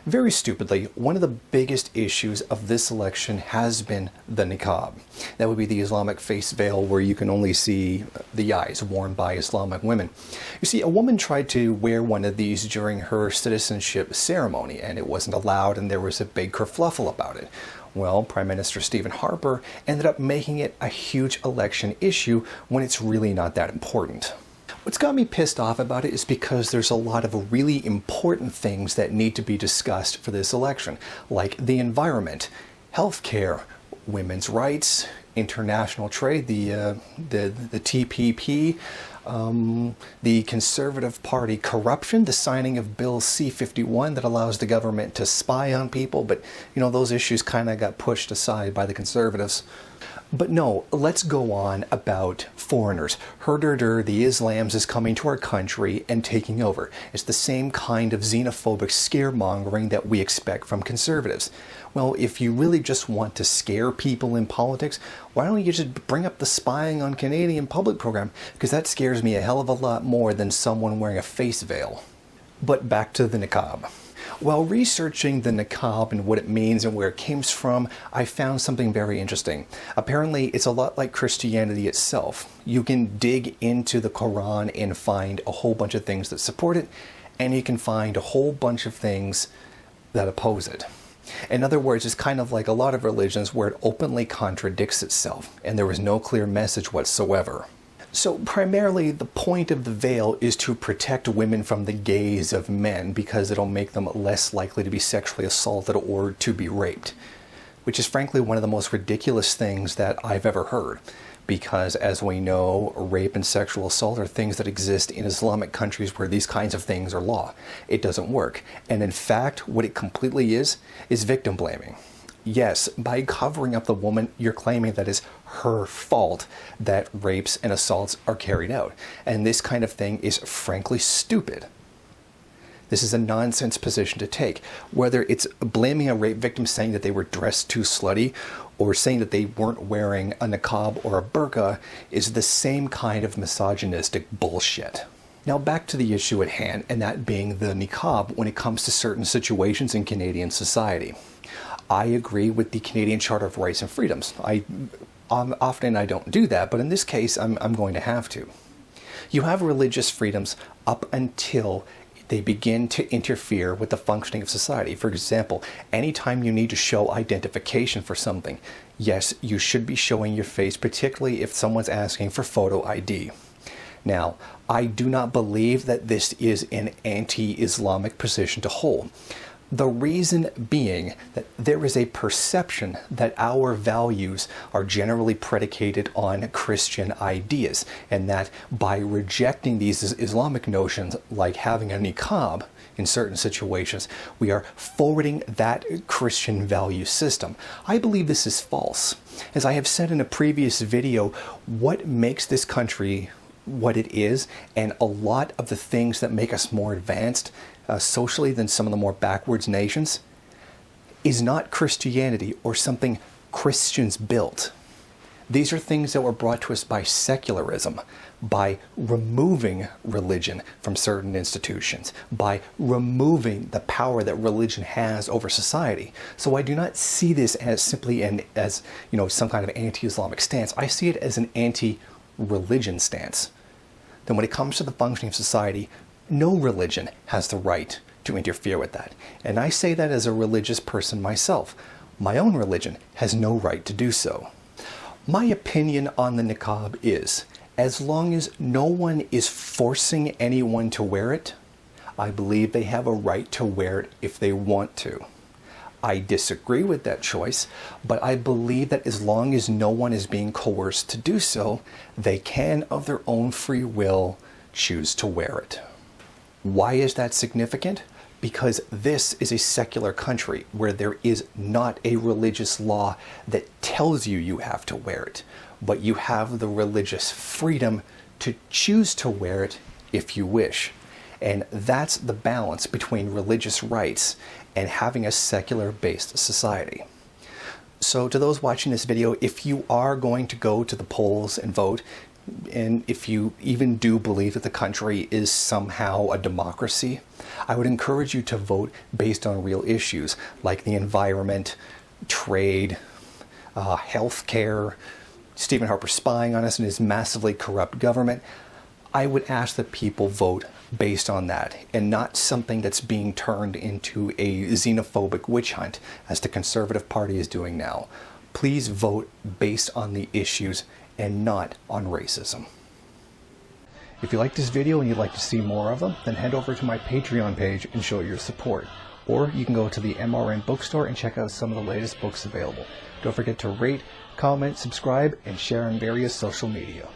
Very stupidly, one of the biggest issues of this election has been the Niqab. That would be the Islamic face veil where you can only see the eyes worn by Islamic women. You see, a woman tried to wear one of these during her citizenship ceremony, and it wasn't allowed, and there was a big kerfluffle about it. Well, Prime Minister Stephen Harper ended up making it a huge election issue when it's really not that important. What's got me pissed off about it is because there's a lot of really important things that need to be discussed for this election, like the environment, healthcare, women's rights, international trade, the TPP, the Conservative Party corruption, the signing of Bill C-51 that allows the government to spy on people, but those issues kind of got pushed aside by the Conservatives. But no, let's go on about foreigners. Herder, the Islams is coming to our country and taking over. It's the same kind of xenophobic scaremongering that we expect from conservatives. Well, if you really just want to scare people in politics, why don't you just bring up the spying on Canadian public program? Because that scares me a hell of a lot more than someone wearing a face veil. But back to the Niqab. While researching the Niqab and what it means and where it came from, I found something very interesting. Apparently, it's a lot like Christianity itself. You can dig into the Quran and find a whole bunch of things that support it, and you can find a whole bunch of things that oppose it. In other words, it's kind of like a lot of religions where it openly contradicts itself, and there is no clear message whatsoever. So primarily, the point of the veil is to protect women from the gaze of men because it'll make them less likely to be sexually assaulted or to be raped, which is frankly one of the most ridiculous things that I've ever heard. Because as we know, rape and sexual assault are things that exist in Islamic countries where these kinds of things are law. It doesn't work. And in fact, what it completely is victim blaming. Yes, by covering up the woman, you're claiming that it's her fault that rapes and assaults are carried out. And this kind of thing is frankly stupid. This is a nonsense position to take. Whether it's blaming a rape victim saying that they were dressed too slutty or saying that they weren't wearing a niqab or a burqa is the same kind of misogynistic bullshit. Now back to the issue at hand, and that being the niqab when it comes to certain situations in Canadian society. I agree with the Canadian Charter of Rights and Freedoms. Often I don't do that, but in this case, I'm going to have to. You have religious freedoms up until they begin to interfere with the functioning of society. For example, anytime you need to show identification for something, yes, you should be showing your face, particularly if someone's asking for photo ID. Now, I do not believe that this is an anti-Islamic position to hold. The reason being that there is a perception that our values are generally predicated on Christian ideas, and that by rejecting these Islamic notions, like having a niqab in certain situations, we are forwarding that Christian value system. I believe this is false. As I have said in a previous video, what makes this country what it is, and a lot of the things that make us more advanced socially than some of the more backwards nations, is not Christianity or something Christians built. These are things that were brought to us by secularism, by removing religion from certain institutions, by removing the power that religion has over society. So I do not see this as simply as some kind of anti-Islamic stance. I see it as an anti-religion stance. Then when it comes to the functioning of society, no religion has the right to interfere with that. And I say that as a religious person myself. My own religion has no right to do so. My opinion on the niqab is, as long as no one is forcing anyone to wear it, I believe they have a right to wear it if they want to. I disagree with that choice, but I believe that as long as no one is being coerced to do so, they can, of their own free will, choose to wear it. Why is that significant? Because this is a secular country where there is not a religious law that tells you you have to wear it, but you have the religious freedom to choose to wear it if you wish. And that's the balance between religious rights and having a secular-based society. So to those watching this video, if you are going to go to the polls and vote, and if you even do believe that the country is somehow a democracy, I would encourage you to vote based on real issues like the environment, trade, healthcare, Stephen Harper spying on us and his massively corrupt government. I would ask that people vote based on that and not something that's being turned into a xenophobic witch hunt as the Conservative Party is doing now. Please vote based on the issues and not on racism. If you like this video and you'd like to see more of them, then head over to my Patreon page and show your support. Or you can go to the MRN bookstore and check out some of the latest books available. Don't forget to rate, comment, subscribe, and share on various social media.